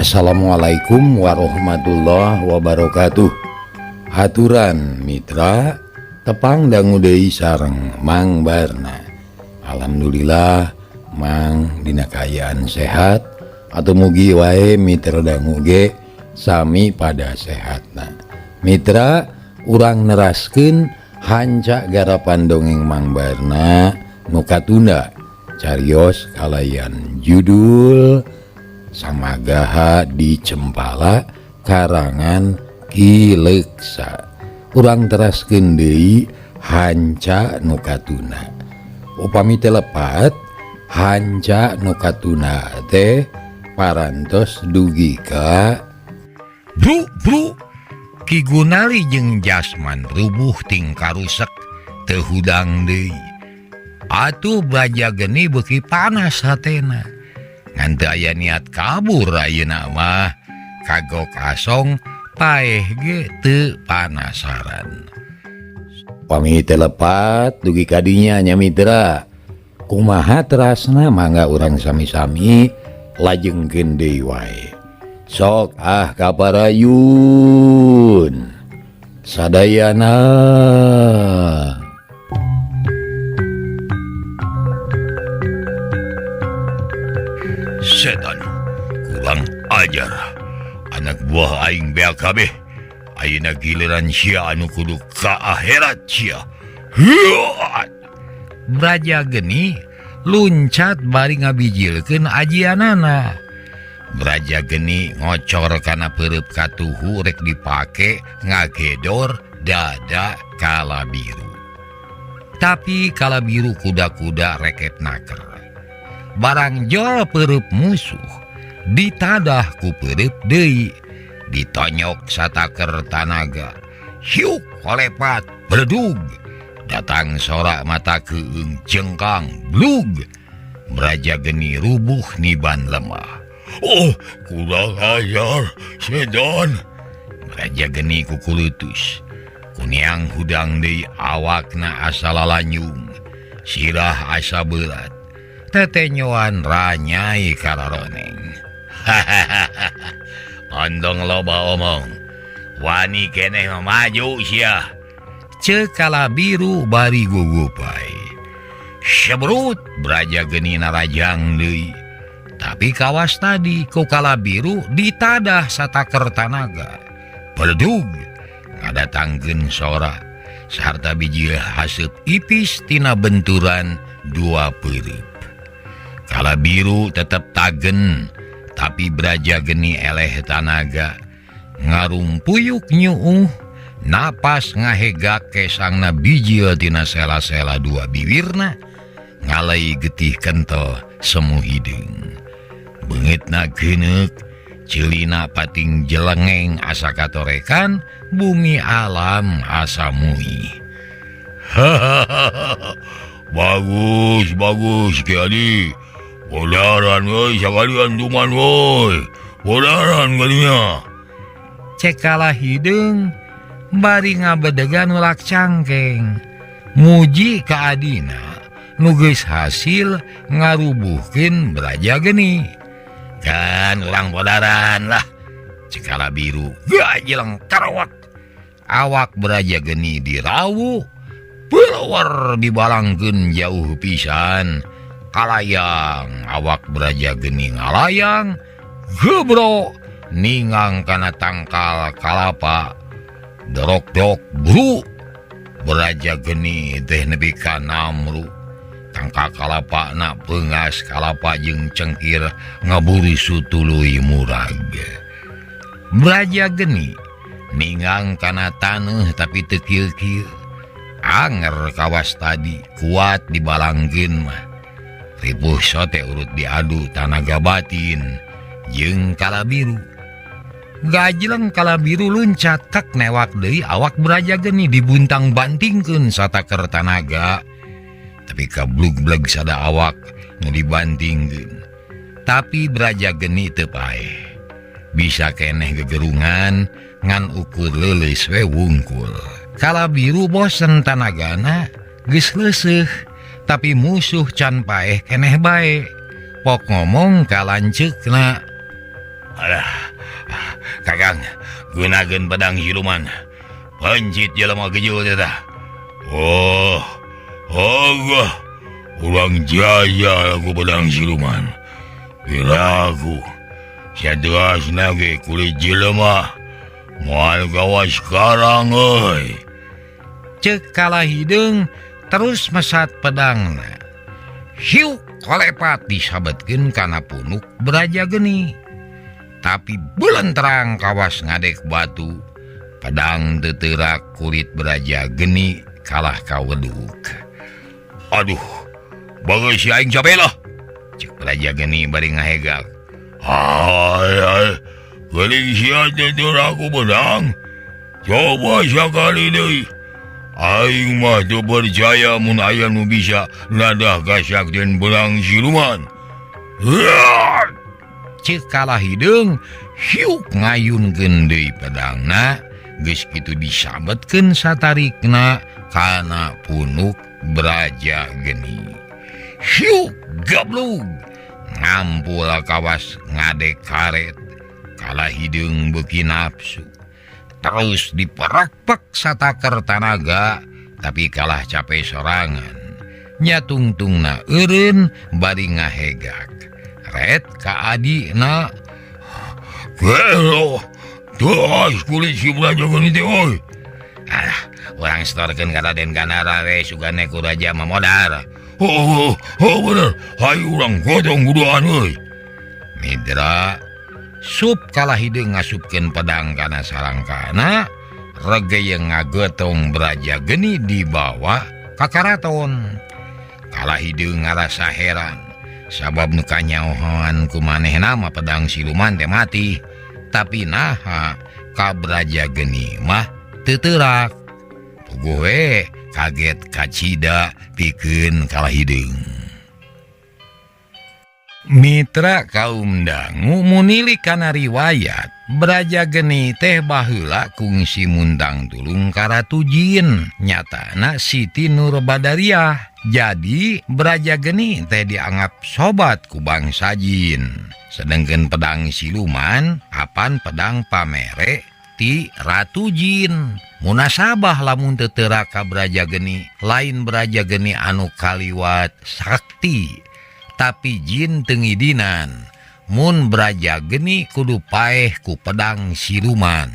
Assalamualaikum warahmatullahi wabarakatuh. Haturan mitra tepang dangu deui sareng Mang Barna. Alhamdulillah Mang dina kaayaan sehat atau mugi wae mitra dangu ge sami pada sehatna. Mitra urang neraskeun hanca garapan dongeng Mang Barna nu katunda carios kalayan judul Samagaha di Cempala karangan Ki Leksa. Urang teraskeun deui hanca nu katuna. Upami telepat hanca nu katuna teh parantos dugi ka Bru Ki Gunali jeung Jasman rubuh ting karusek teu hudang deui. Atuh braja geni beuki panas hatena. Ngan teu aya niat kabur ayeuna mah kagok asong paeh ge teu panasaran. Upami telepat dugi kadinya nya mitra. Kumaha terasna mangga urang sami-sami lajengkeun deui wae. Sok kaparayun sadayana. Setan kurang ajar anak buah aing beak kabeh. Ayeuna giliran sia anu kudu ka akhirat sia. Braja geni luncat bari ngabijilkeun ajianana. Braja geni ngocor kana peureup katuhu rek dipake ngagedor dada Kalabiru. Tapi Kalabiru kuda-kuda reket naker. Barang jol peureup musuh ditadah ku peureup deui, ditonyok sataker tanaga. Hiuk kolepat bledug, datang sorak mata keung jengkang blug. Braja geni rubuh niban lemah. Oh, kurang ajar sedan. Braja geni kukulutus. Kuniang hudang deui awakna asa lalanyung, sirah asa berat. Tetenyoan ranyai kararoneng. Hahaha. Ondong loba omong. Wani keneh maju sia. Ceuk Kalabiru bari gugupai. Sebrut braja geni narajang deui. Tapi kawas tadi ku Kalabiru ditadah sataker tanaga. Peledug ngadatangkeun sora sarta biji haseup ipis tina benturan dua peureup. Kalabiru tetep tagen, tapi braja geni eleh tanaga. Ngarumpuyuk nyuuh, napas ngahegak kesangna bijil tina sela-sela dua bibirna, ngalai getih kentel semu hidung. Beungitna geuneuk, ceulina pating jelengeng asa katorekan, bumi alam asa muih. Hahaha, bagus Ki Adi. Bodaran woi sakalian duman woi. Bodaran galinya. Cek kalah hidung bari ngabedegan ulak cangkeng. Muji ka adina nu geus hasil ngarubuhkeun braja geni. Kan urang bodaran lah. Cek Kalabiru gajeleng karawak. Awak braja geni dirawu, pelawar dibalangkeun jauh pisan. Kalayang awak braja geni ngalayang, gebro ningang kana tangkal kalapa. Dorok-dok bru braja geni teh nepi ka namru. Tangkal kalapa na peungas kalapa jeung cengkir ngaburi sutuluy murag. Braja geni ningang kana taneuh tapi teu kieu-kieu. Anger kawas tadi kuat dibalangkeun mah. Ripuh sote urut diadu tanaga batin jeung Kalabiru. Gajeleng Kalabiru luncat kak newak deui awak braja geni dibuntang bantingkeun sataker tanaga. Tapi kablug-blug sada awak nu dibantingkeun. Tapi braja geni teu paeh. Bisa keneh gegerungan ngan ukur leuleus we wungkul. Kalabiru bosen tanagana geus leuseuh. Tapi musuh can paeh keneh bae. Pok ngomong ka lanceukna. Alah, Kakang, gunakan pedang siluman. Pancit jelema keju teh. Oh, gua ulang jaya aku pedang siluman. Bila aku siadras nage kulit jelema moal gawas sekarang euy. Cek kalah hidung terus mesat pedangna. Hiu kolepat disabetkeun kana punuk Braja Geni. Tapi bulan terang kawas ngadek batu. Pedang teterak kulit Braja Geni kalah kaweduk. Aduh, bagai si aing capek lah. Cek Braja Geni bari ngahegak. Hai, geling sia teterak aku pedang. Coba sekali deui. Aing mah teu percaya mun aya nu bisa nadah kasaktian pedang siluman. Cek kalah hidung hiuk ngayunkeun deui pedangna. Geus kitu disabetkeun satarikna kana punuk Braja Geni. Hiuk gablug ngampul kawas ngadek karet. Kalah hidung beuki nafsu. Terus diperakpek sataker tanaga, tapi kalah capek sorangan. Nya tungtungna eureun bari ngahegak. Ret ka adina. Gelo, tuas kulit si Braja Geni teh oi. Alah, urang setorkeun ka Raden Gandara we sugane ku Raja Mamodar. Oh bener, hayu urang gotong kuduan euy. Midra sup kalah hidung ngasupkeun pedang kana sarangkana. Regeyeng ngagotong Braja Geni dibawa ka karaton. Kalah hidung ngarasa heran sabab nu kanyaohan ku manehna mah pedang siluman teh mati. Tapi naha ka Braja Geni mah teu teurak. Puguh we kaget kacida pikeun kalah hidung. Mitra kaum dangu munili kana riwayat Braja Geni teh baheula kungsi mundang tulung ka Ratu Jin. Nyatana Siti Nurbadariah. Jadi Braja Geni teh dianggap sobat ku bangsa Jin. Sedengkeun pedang siluman apan pedang pamere ti Ratu Jin. Munasabah lamun teu teurak ka Braja Geni, lain Braja Geni anu kaliwat sakti. Tapi Jin tengidinan, mun Braja Geni kudu paeh ku pedang siluman.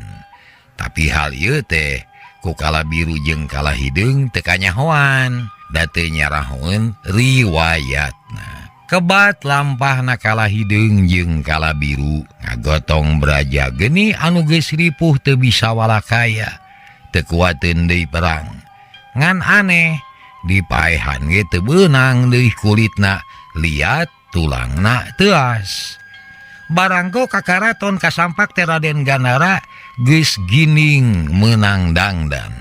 Tapi hal ieu teh ku Kalabiru jeung kalah hidung teu kanyahoan, da teu nyarahoeun riwayatna. Kebat lampahna kalah hidung jeung Kalabiru ngagotong Braja Geni anu geus ripuh teu bisa walakaya, teu kuateun deui perang. Ngan aneh, dipaehan ge teu beunang deui kulitna. Liat tulangna teas. Barangko ka karaton kasampak teh Raden Gandara geus gining meunang dangdan.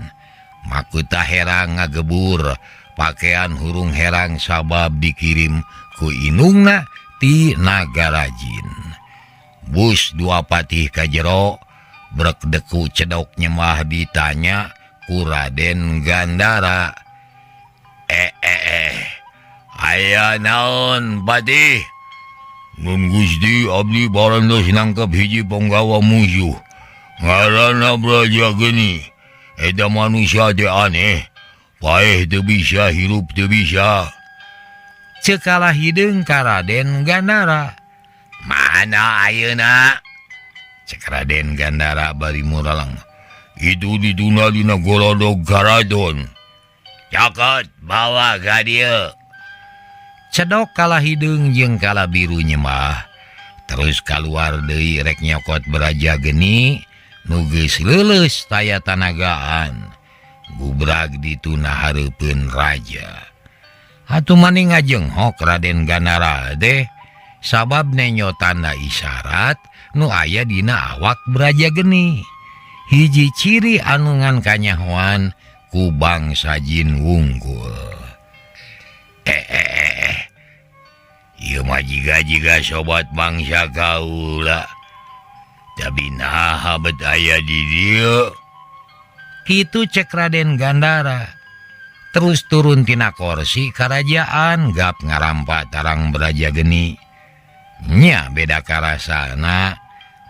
Makuta herang ngagebur pakaian hurung herang sabab dikirim ku inungna ti nagara Jin. Bus dua patih ka jero brek deku cedok nyemah ditanya ku Raden Gandara. Aya naon Patih? Nun Gusti abdi barantos nangkep hiji penggawa musuh. Ngaranna Braja Geni. Eta manusia teh aneh. Paeh teu bisa hirup teu bisa. Ceuk kalah hidung ka Raden Gandara. Mana ayeuna? Cek Raden Gandara bari muralang. Itu dituna dina golodog karaton. Cokot bawa ka dieu. Cedok kalah hidung jeung Kalabiru nyemah. Terus kaluar deui rek nyokot Braja Geni nu geus leuleus taya tanagaan. Gubrag dituna hareupeun raja. Atuh maning ngajenghok Raden Gandara teh sabab nenyo tanda isyarat nu aya dina awak Braja Geni. Hiji ciri anu ngan kanyahoan ku bangsa Jin wungkul. Ieu mah jiga-jiga sobat bangsa kaula. Tapi naha bet aya di dieu? Kitu cek Raden Gandara. Terus turun tina kursi kerajaan gap ngarampa tarang Braja Geni. Nya beda karasana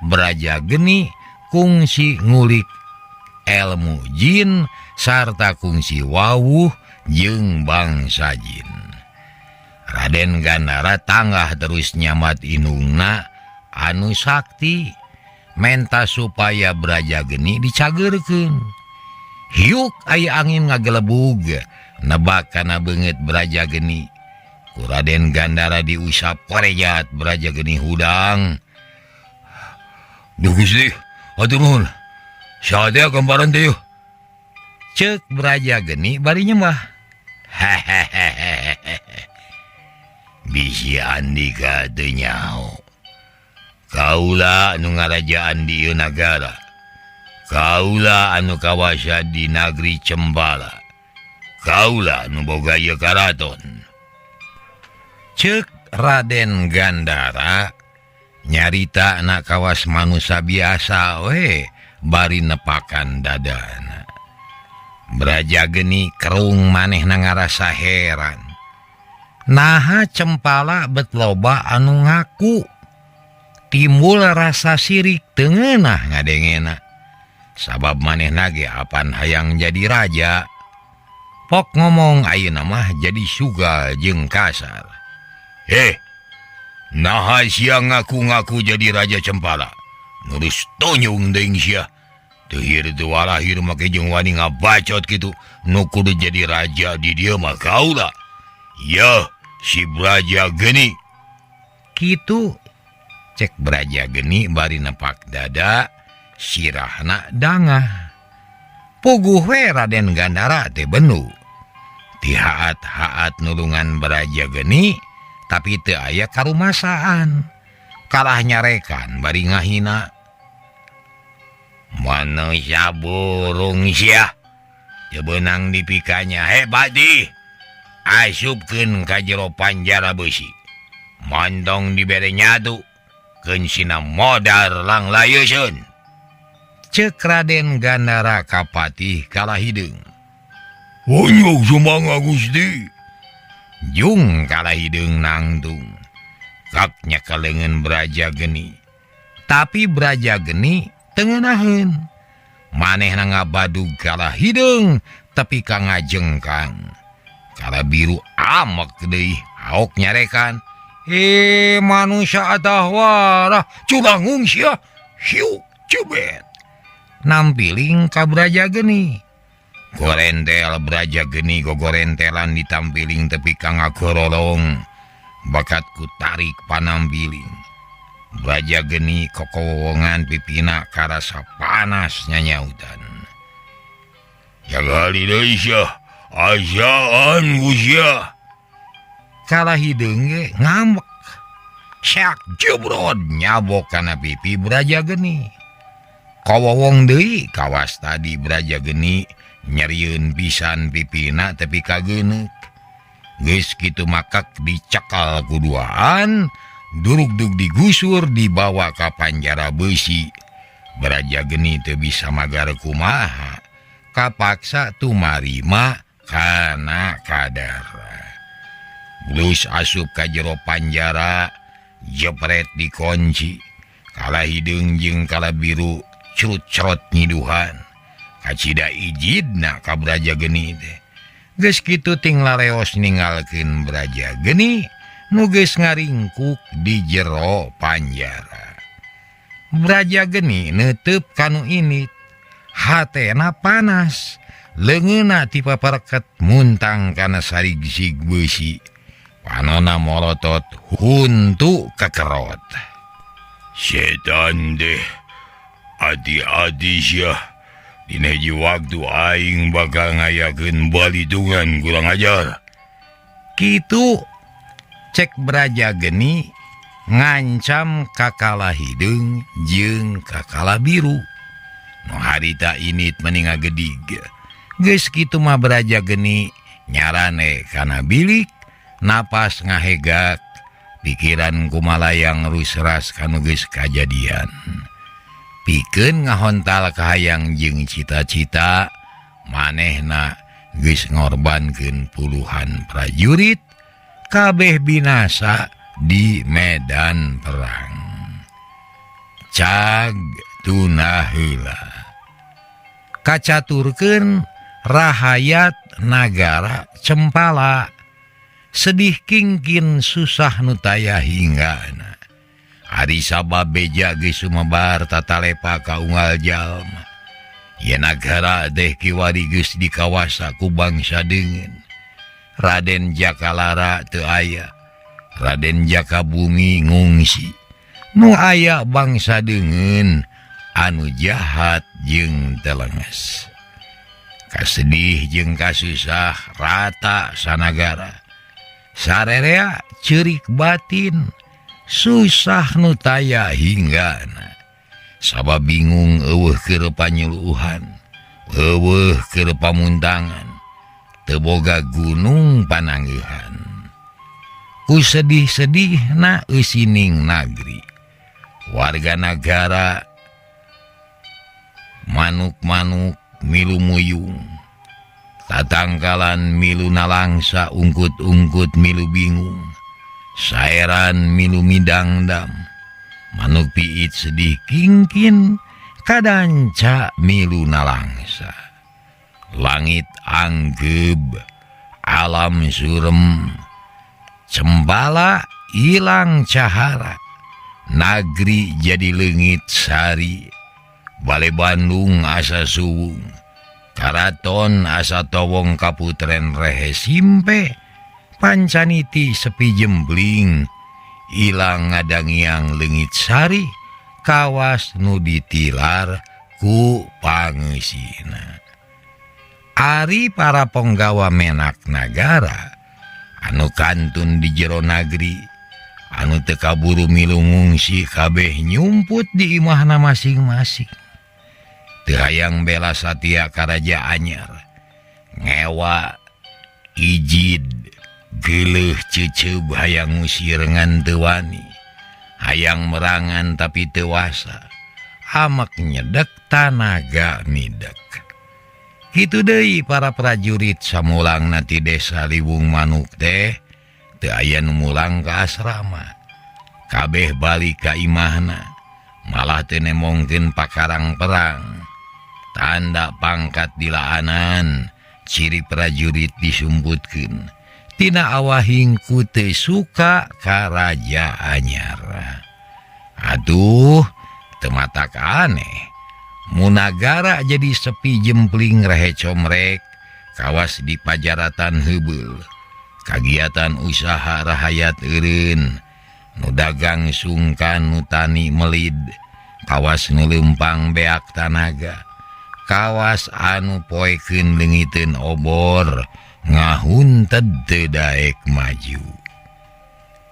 Braja geni kungsi ngulik ilmu jin sarta kungsi wawuh jeung bangsa jin. Raden Gandara tanggah terus nyamat inungna anu sakti menta supaya Braja geni dicagerkeun. Hiuk aya angin ngagelebug nebak kana beungeut Braja geni. Ku Raden Gandara diusap parejat Braja geni hudang. Duh Gusti, atur nuhun. Saatnya kemparan teh. Ceuk Braja geni bari nyembah. Hehehe. Bisi andika teu nyaho. Kaula anu ngarajaan di ieu nagara. Kaula anu kawasa di nagri Cembala. Kaula anu boga ieu karaton. Ceuk Raden Gandara nyarita anak kawas manusia biasa we bari nepakan dadana. Braja geni kerung manehna ngarasa heran. Naha Cempala bet loba anu ngaku. Timbul rasa sirik teu ngeunah ngadengena. Sabab manehna ge apan hayang jadi raja. Pok ngomong ayeuna mah jadi sugal jeung kasar. Naha sia ngaku-ngaku jadi raja Cempala. Nurus tonyong deing sia. Teu hieu teu walahir make jeung wani ngabacot kitu. Nu kudu jadi raja di dieu mah kaula. Ya, si Braja geni. Kitu cek Braja geni bari nepak dada sirahna dangah. Puguh we Raden Gandara teh benu. Ti haat-haat nulungan Braja geni tapi teu aya karumasaan. Kalah nyarekan bari ngahina. Manusia burung sia. Teu beunang dipikanya. Badi. Asupkeun ka jero panjara besi. Mondong dibere nyadu. Keun sina modar lang layeuseun. Ceuk Raden Gandara ka Patih Kalahideung. Onyok sumangga Gusti. Jung Kalahideung nangtung. Kak nyakaleungeun Braja geni. Tapi Braja geni teu ngeunaheun. Manehna ngabadug Kalahideung tapi ka ngajengkang. Kala biru amek deui aok nyarekan. Manusia atah warah culangung sia. Hiu cebet. Nampiling ka Braja geni. Gorentel Braja geni gogorentelan ditampiling tepi ka ngagorolong. Bakat ku tarik panampiling. Braja geni kokowongan pipina karasa panas nyanyautan. Jagali deui sia. Ajaan Gusia. Kalahideung ge ngambek. Syak jebrod nyabok kana pipi Braja geni. Kawowong deui kawas tadi Braja geni nyerieun pisan pipina tepi ka geuneuk. Geus kitu makak dicekal kuduaan, durug-dug digusur dibawa ka panjara besi. Braja geni teu bisa magar kumaha. Kapaksa tumarima kana kadar. Blus asup ka jero panjara, jepret dikunci. Kalahideung jeung Kalabiru curut-cerot nyiduhan. Kacida ijidna ka Braja geni teh. Geus kitu ting lareos ninggalkeun Braja geni nu geus ngaringkuk di jero panjara. Braja geni neuteub kanu init. Hatena panas. Leungeunna ti papareket muntang kana sarig-sig besi. Panona molotot huntu kekerot. Setan deh. Adi-adi sia. Dina hiji waktu aing bakal ngayakeun balitungan kurang ajar. Kitu cek Braja geni ngancam ka Kalahideung jeung ka Kalabiru. Nu harita init meninga gedig. Geus kitu mah Braja geni nyarane kana bilik, napas ngahegak, pikiran kumalayang rusras kanu geus kajadian. Pikeun ngahontal kahayang jeung cita-cita, manehna geus ngorbankeun puluhan prajurit, kabeh binasa di medan perang. cag tunahila kacaturkeun rahayat nagara Cempala sedih kingkin susah nutaya hinggana hari sabab beja geus sumebar tatalepa ka unggal jalma ye nagara deh kiwari geus dikawasa ku bangsa deungeun Raden Jakalara teu aya Raden Jakabumi ngungsi nu aya bangsa deungeun anu jahat jeung telenges kasedih jeung kasusah rata sanagara sarerea ceurik batin susah nutaya hinggana sabab bingung eueuh keur panyuluhan eueuh keur pamuntangan teu boga gunung panangeuhan ku sedih-sedihna eusining nagri warga nagara manuk-manuk milu muyung tatangkalan milu nalangsa ungkut-ungkut milu bingung saeran milu midangdam manuk piit sedih kingkin kadanca milu nalangsa langit anggeb alam surem Cempala ilang cahara nagri jadi leungit sari Bale Bandung asa suwung Karaton asa towong kaputren rehe simpe pancaniti sepi jembling ilang ngadangiang leungit sari kawas nu ditilar ku pangeusina ari para penggawa menak nagara anu kantun di jero nagri anu teu kaburu milu ngungsi kabeh nyumput di imahna masing-masing teu hayang bela satia karaja anyar ngewa ijid geuleuh ceuceub hayang ngusir ngan teu wani hayang merangan tapi teu wasa amek nyedek tanaga midek kitu deui para prajurit samulang ti desa Liwung Manuk teh teu aya nu mulang ka asrama kabeh balik ka imahna malah teu nemongkeun pakarang perang tanda pangkat dilaanan ciri prajurit disumputkeun tina awahing ku teu suka ka raja anyar aduh teu matak aneh munagara jadi sepi jempling rehe comrek kawas di pajaratan heubeul kagiatan usaha rahayat eureun nu dagang sungkan nu tani melid kawas nu leumpang beak tanaga kawas anu poekeun leungiteun obor ngahunted teu daek maju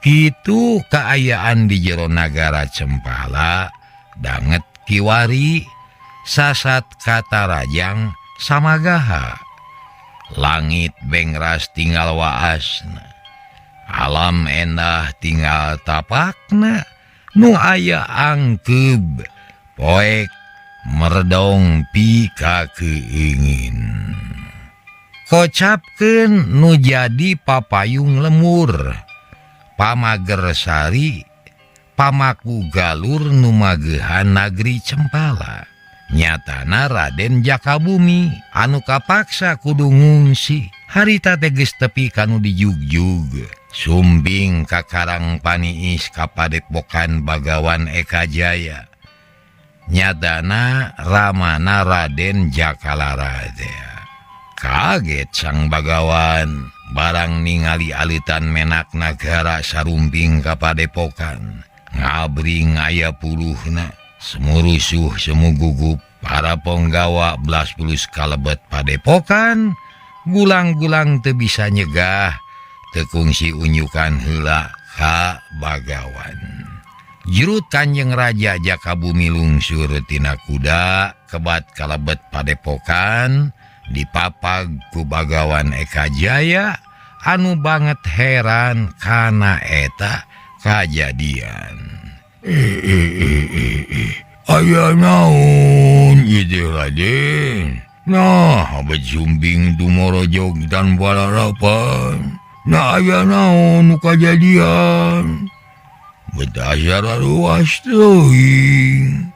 kitu kaayaan di jero nagara Cempala danget kiwari sasat kata rajang samagaha langit bengras tinggal waasna alam endah tinggal tapakna nu aya angkeb poek merdong pika keingin kocapkeun nu jadi papayung lemur pamager sari pamaku galur nu magehan nagri Cempala nyatana Raden Jakabumi anu kapaksa kudu ngungsi harita teges tepi kanu dijugjug sumbing ka Karang Paniis ka Padepokan Bagawan Eka Jaya nyatana ramana Raden Jakalara kaget sang Bagawan barang ningali alitan menak nagara sarumping ka Padepokan ngabring aya puluhna semurusuh semugugup para penggawa belas pulus kalebet Padepokan gulang-gulang teu bisa nyegah teu kungsi unyukan heula ka Bagawan Jirut Kanjeng Raja Jakabumi lungsur tina kuda kebat kalebet Padepokan dipapag ku Bagawan Eka Jaya anu banget heran kana eta kajadian aya naon ieu Raden nah abad sumbing dumorojog dan balarapan nah aya naon nu kajadian bedasar luas teuing.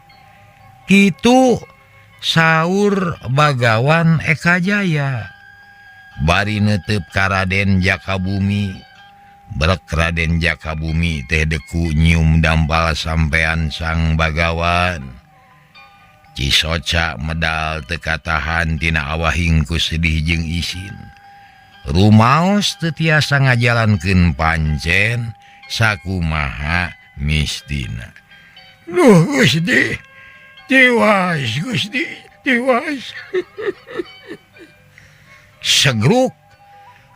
Kitu saur Bagawan Eka Jaya. Bari netep ka Raden Jakabumi. Brek Raden Jakabumi teh deku nyium dampal sampean sang Bagawan. Cisoca medal teka tahan tina awahing ku sedih jeung isin. Rumaos teu tiasa ngajalankeun pancen sakumaha mistina. Duh Gusti, tiwas Gusti, tiwas. Segruk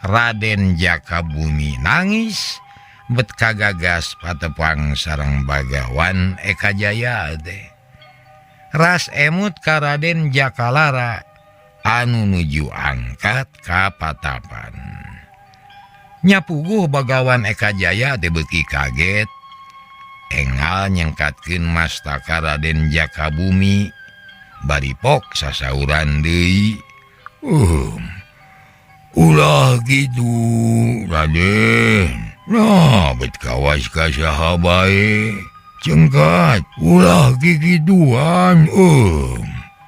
Raden Jakabumi nangis bet kagagas patepang sareng Bagawan Eka Jaya teh. Ras emut ka Raden Jakalara anu nuju angkat ka patapan. Nyapuguh Bagawan Eka Jaya teh beuki kaget. Enggal nyengkatkeun mastaka Raden Jakabumi. Bari pok sasauran deui. Ulah gitu Raden. Nah bet kawas ka saha bae. Cengkat ulah gigituan.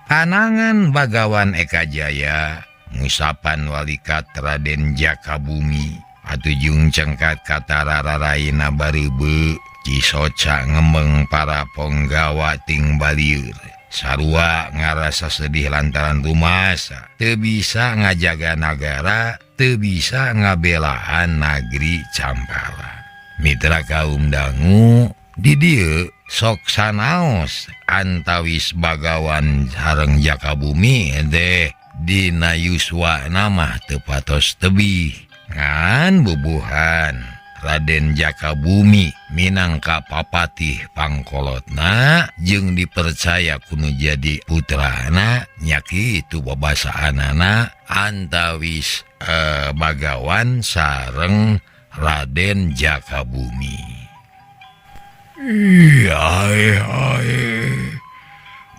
Anangan Bagawan Eka Jaya ngusapan walikat Raden Jakabumi. Atujung cengkat kata rararaina barebe. Cisoca ngembeng para ponggawa ting balieur. Sarua ngarasa sedih lantaran rumasa. Teu bisa ngajaga nagara, teu bisa ngabelaan negeri Campala. Mitra kaum dangu, di dieu sok sanaos antawis Bagawan sareng Jakabumi teh dina yuswana mah teu patos tebih. Ngan bubuhan Raden Jakabumi minangka papatih pangkolotna jeung dipercaya kudu jadi putrana nyakitu babasaanana antawis Bagawan sareng Raden Jakabumi. Hai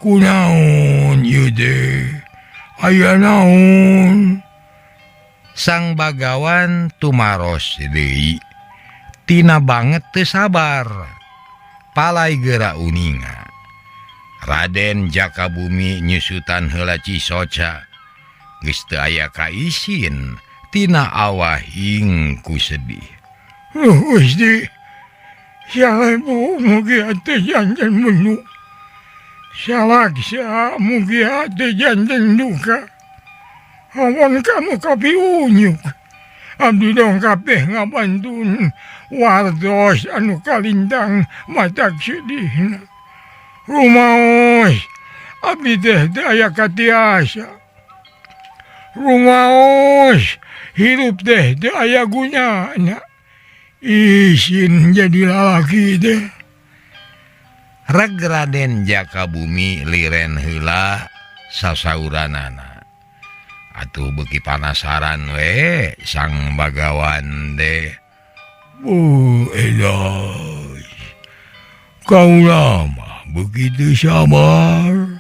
kunaon ieu teh? Aya naon? Sang Bagawan tumaros deui. Tina banget teu sabar. Palai geura uninga. Raden Jakabumi nyusutan heula Cisoca. Geus teu aya kaisin tina awahing ku sedih. Gusti, salah bu mugi ate janten menu. Salaksa mugi ate janten duka. Awan kamu kapi unyuk. Abdi dong kabeh ngabantun wartos anu kalintang matak sedihna. Rumaos abdi teh aya katiasa. Rumaos hirup teh aya gunana. Isin jadi lalaki teh. Reg Raden Jakabumi liren heula sasauranana. Atuh beuki panasaran we sang Bagawan teh. Edas, kau lama begitu sabar.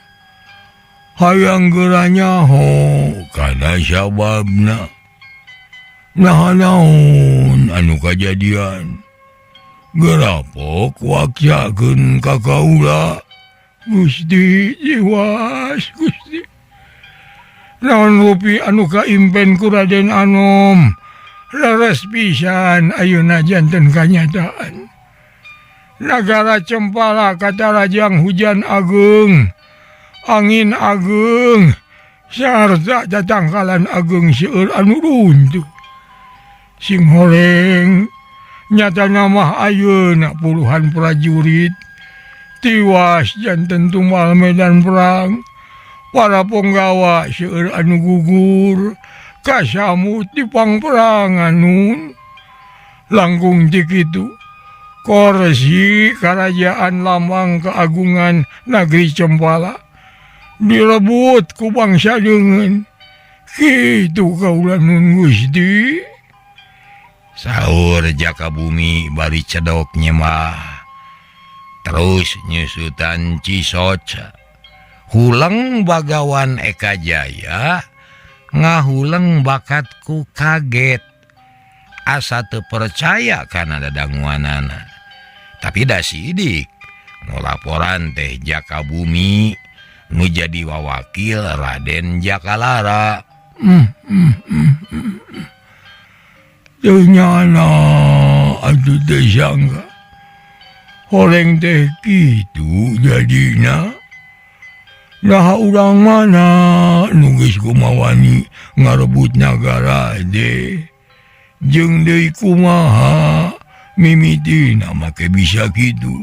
Hayang geranya ho kana sababna. Nah naon anu kajadian. Gerapok waksakeun ka kaula. Gusti jiwas Gusti. Naon rupi anu kaimpen ku Raden Anom. Leres pisan ayeuna janten kanyataan. Nagara Cempala kata rajang hujan agung, angin agung, sarta tatangkalan agung seueur anu runtuh. Sing horeng nyata mah ayeuna puluhan prajurit tiwas janten tumal medan perang. Para penggawa seueur anu gugur kasamut di pangperangan nun. Langkung ti kitu korsi kerajaan Lamang Keagungan Negeri Cempala direbut ku bangsa deungeun. Kitu kaula nun Gusti. Saur Jakabumi bari cedok nyemah. Terus nyusutan Cisoca. Huleng Bagawan Eka Jaya ngahuleng bakatku kaget. Asa teu percaya kana dadanguanana. tapi dah sidik nu laporan teh Jaka Bumi nu jadi wawakil Raden Jakalara. Ternyata atuh teh sangka horeng teh kitu jadina. Nah urang mana nu geus kumawani ngarebut nagara deh. Jeung deui kumaha mimitina make bisa kitu.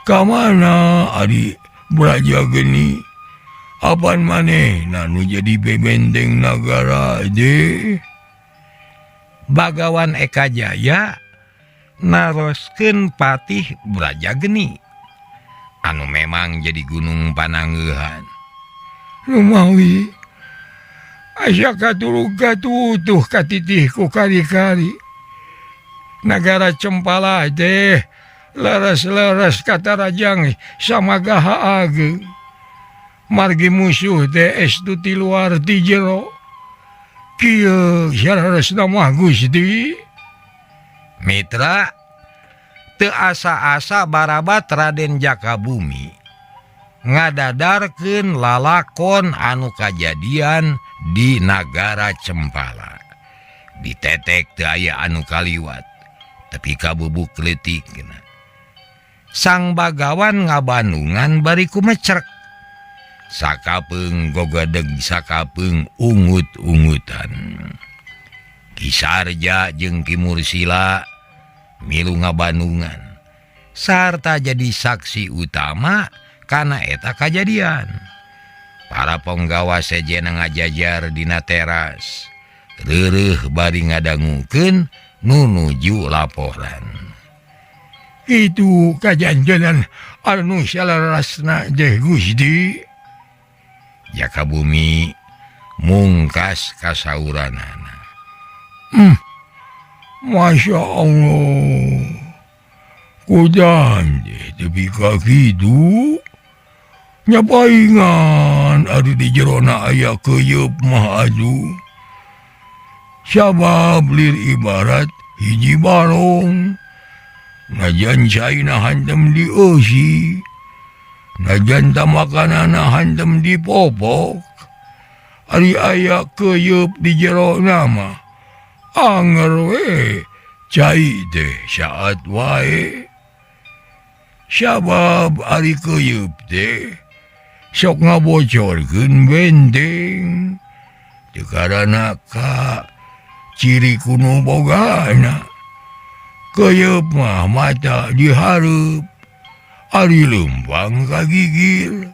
Ka mana ari Braja Geni? Apaan manehna nu jadi bebenteng nagara deh? Bagawan Eka Jaya naroskeun patih Braja Geni anu memang jadi gunung panangeuhan. Lumawi asa katurug katutuh katitih ku kari-kari. Nagara Cempala teh leres-leres kata rajang samagaha ageng. Margi musuh teh estu ti luar ti jero. Kieu saresna mah Gusti. Mitra, teu asa-asa barabat Raden Jaka Bumi ngadadarkeun lalakon anu kajadian di nagara Cempala. Ditetek teu aya anu kaliwat, tapi kabubuk leutikna. Sang Bagawan ngabandungan bari kumecrek. Sakapeung gogadeg sakapeung ungut-ungutan. Ki Sarja jeung Ki Mursila milu ngabandungan sarta jadi saksi utama kana eta kajadian. Para penggawa sejenna ngajajar dina teras reureuh bari ngadangukeun nu nuju laporan. Itu kajanjanan anu salarasna deh Gusti. Jaka Bumi mungkas kasauranana. Masya Allah. Kudan deh tapi kakitu nyapaingan ada di jerona aya keyeup mah aju. Sabab lir ibarat hiji barong. Najan caina hantem di eusi. Najan tamakanana hantem di popok. Ari aya keyeup di jerona mah anger we cai teh saat wae. Sabab ari keyeup teh sok ngabocorkeun benteng. Teu karana ka ciri kuno bogana. Keyeup mah mata dihareup, ari leumpang kagigil.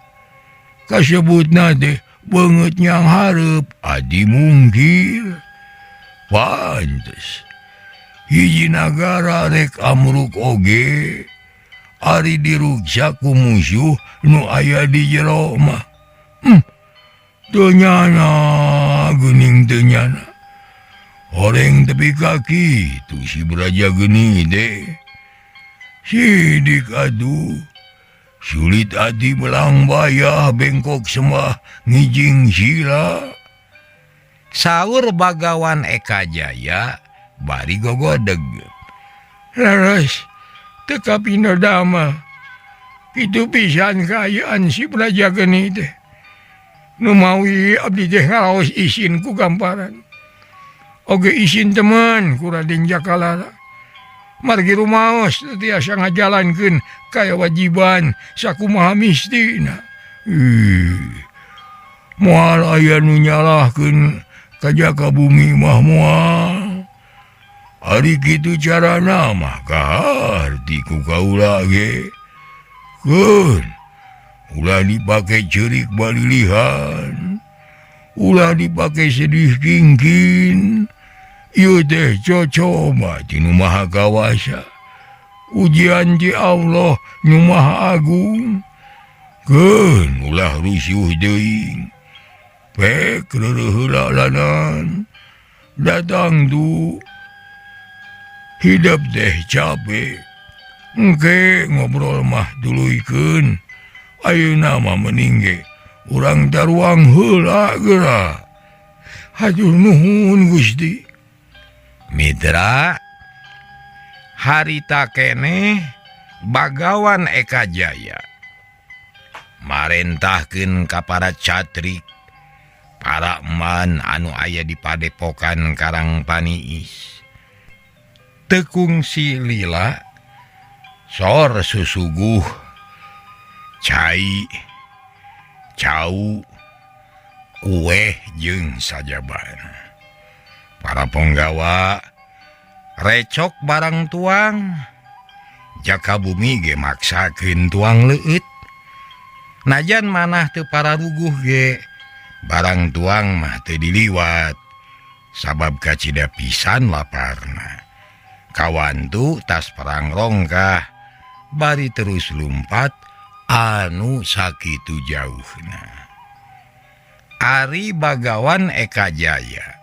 Kasebutna teh beungeut nyang hareup adi mungkil. Pantes hiji nagara rek amruk oge ari diruksa ku musuh nu aya di jero mah. Teu nyana geuning teu nyana. Horeng tepi kaki tu si Braja Geni deh. Sidik atuh sulit hati belang bayah bengkok semah ngijing sila. Saur Bagawan Eka Jaya bari gogodeg. Laras teka pinodama. Itu pisan kaayaan si Braja Geni teh. Numawi abdi teh ngaraos isin ku gamparan. Oge isin teman ku Raden Jakalara. Margi rumaos tiasa ngajalankeun kaya wajiban sakumaha mistina. Moal aya nu nyalahkeun ka Jaka Bumi mah moal. Ari kitu carana mah kaharti ku kaula ge. Keun ulah dipake ceurik balilihan. Ulah dipake sedih kingkin. Ieu teh cocoba ti Nu Maha Kawasa. Ujian ti Allah Nu Maha Agung. Keun ulah rusuh deui. Pek reureuh heula lanan. Datang tu hidup teh capek. Engke ngobrol mah duluikeun. Ayeuna mah mending ge urang taruang heula geura. Hatur nuhun Gusti. Mitra, harita keneh Bagawan Eka Jaya marentahkeun ka para catrik para eman anu aya di Padepokan Karangpaniis. Tekungsi lila sor susuguh cai cau kue jeung sajaban. Para penggawa recok barang tuang, jaka bumi ge maksakeun tuang leuit. Najan manah teu para ruguh ge barang tuang mah teu diliwat sabab kacida pisan laparna. Kawan tu tas perang rongkah bari terus lumpat anu sakitu jauhna. Ari Bagawan Eka Jaya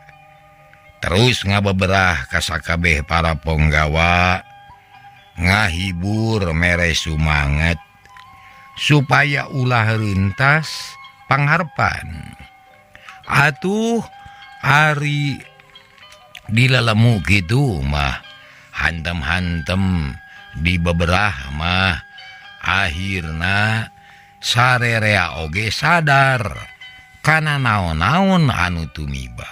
terus ngabeberah ka sakabeh para penggawa ngahibur mere sumanget supaya ulah rentas pangharpan. Atuh ari dilalemu gitu mah hantem-hantem di beberah mah akhirna sarerea oge sadar kana naon-naon anu tumiba.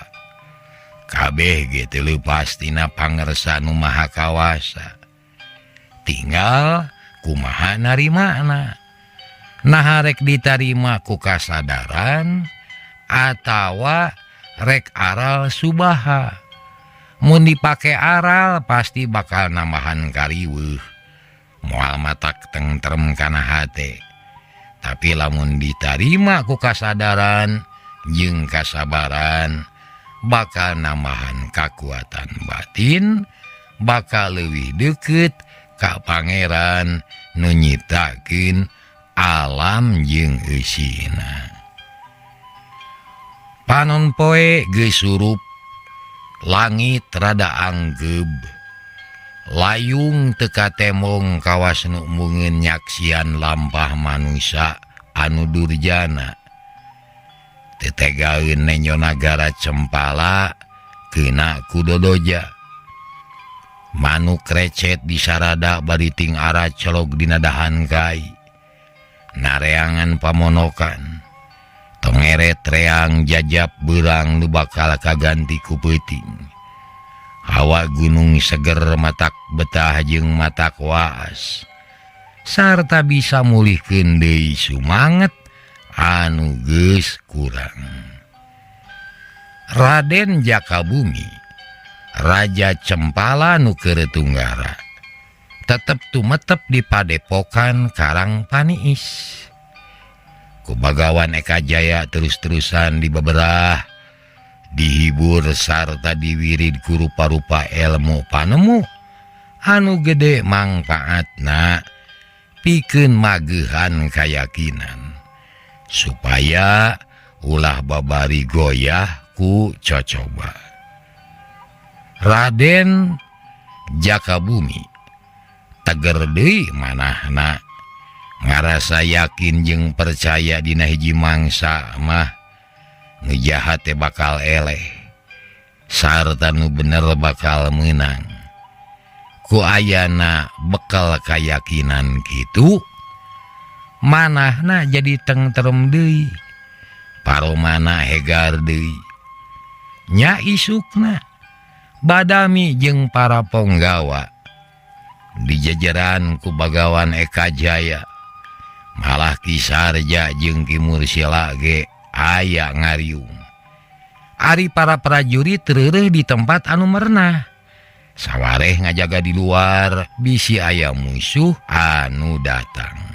Kabeh ge teu leupas tina pangersa nu maha kawasa. Tinggal kumaha narimana. Nah rek ditarima ku kasadaran atawa rek aral subaha. Mun dipake aral pasti bakal nambahan kariweuh. Moal matak tentrem kana hate. Tapi lamun ditarima ku kasadaran jeung kasabaran bakal nambahan kekuatan batin, bakal leuwih deukeut ka pangeran nu nyiptakeun alam jeung eusina. Panon poe geus surup, langit rada anggeb, layung teu katemong kawas nu mungeun nyaksian lampah manusia anu durjana. Tetegaeun nenyo nagara Cempala keuna ku Dodoja. Manuk recet di sarada bari ting ara colog dina dahan kai. Nareangan pamonokan. Tongeret reang jajab beurang nu bakal kaganti ku peuting. Hawa gunung seger matak betah jeung matak waas. Sarta bisa mulihkeun deui sumanget anu geus kurang. Raden Jakabumi, Raja Cempala nu Keretunggara, tetep tumetep di Padepokan Karangpaniis. Ku Bagawan Eka Jaya terus-terusan dibeberah, dihibur sarta diwirid ku rupa-rupa ilmu panemu anu gede mangpaatna pikeun magehan kayakinan. Supaya ulah babari goyah ku cocoba. Raden Jakabumi teger deui manahna ngarasa yakin jeung percaya dina hiji mangsa mah nu jahat teh bakal eleh sarta nu bener bakal meunang. Ku ayana bekal kayakinan kitu manahna jadi tentrem deui, paromana hegar deui. Nya isukna badami jeung para penggawa di jajaran ku Bagawan Eka Jaya malah Ki Sarja jeung Ki Mursila ge aya ngariung. Ari para prajurit reureuh di tempat anu merenah, sawareh ngajaga di luar bisi aya musuh anu datang.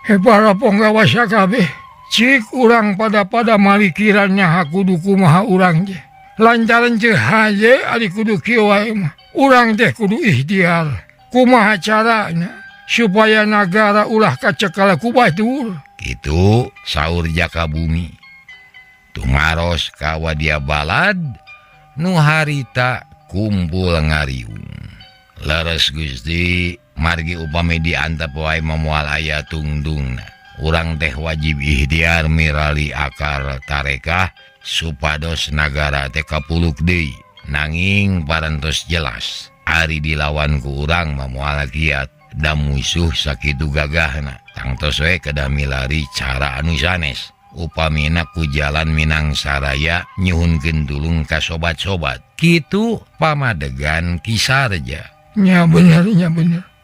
Para penggawa sakabeh, cik urang pada malikirannya hakudu kumaha urang je. Lancaran ceh haje ari kudu kieu wae mah. Urang teh kudu ikhtiar. Kumaha carana supaya nagara ulah kacekal ku batur. Kitu saur Jakabumi. Tumaros ka wadia balad nu harita kumpul ngariung. Leres Gusti, margi upami diantep wae memoal aya tungdungna. Urang teh wajib ikhtiar mirali akar tarekah supados nagara teh kapuluk deui. Nanging parantos jelas ari dilawan ku urang memoal kiat da musuh sakit gagahna tangtos we kedah milari cara anu sanes upamina ku jalan Minang Saraya nyuhunkeun tulung ka sobat-sobat kitu pamadegan kisarja. Nya bener.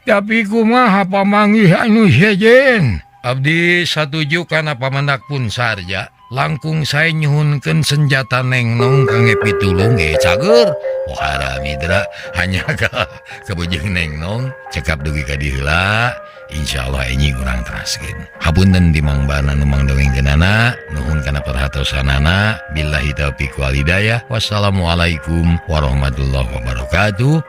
Tapi kumaha pamanggih anu sejen? Abdi satuju kana pamandak pun sarja langkung saya nyuhunkeun senjata nengnong kangge pitulung cager wahara mitra hanya kabujeng nengnong cekap dugi ka diheula insyaallah ini urang teraskeun hapunten di mangbana nu mangdongengkeunana nuhun kana perhatosanana billahi taufiq wal hidayah wassalamualaikum warahmatullahi wabarakatuh.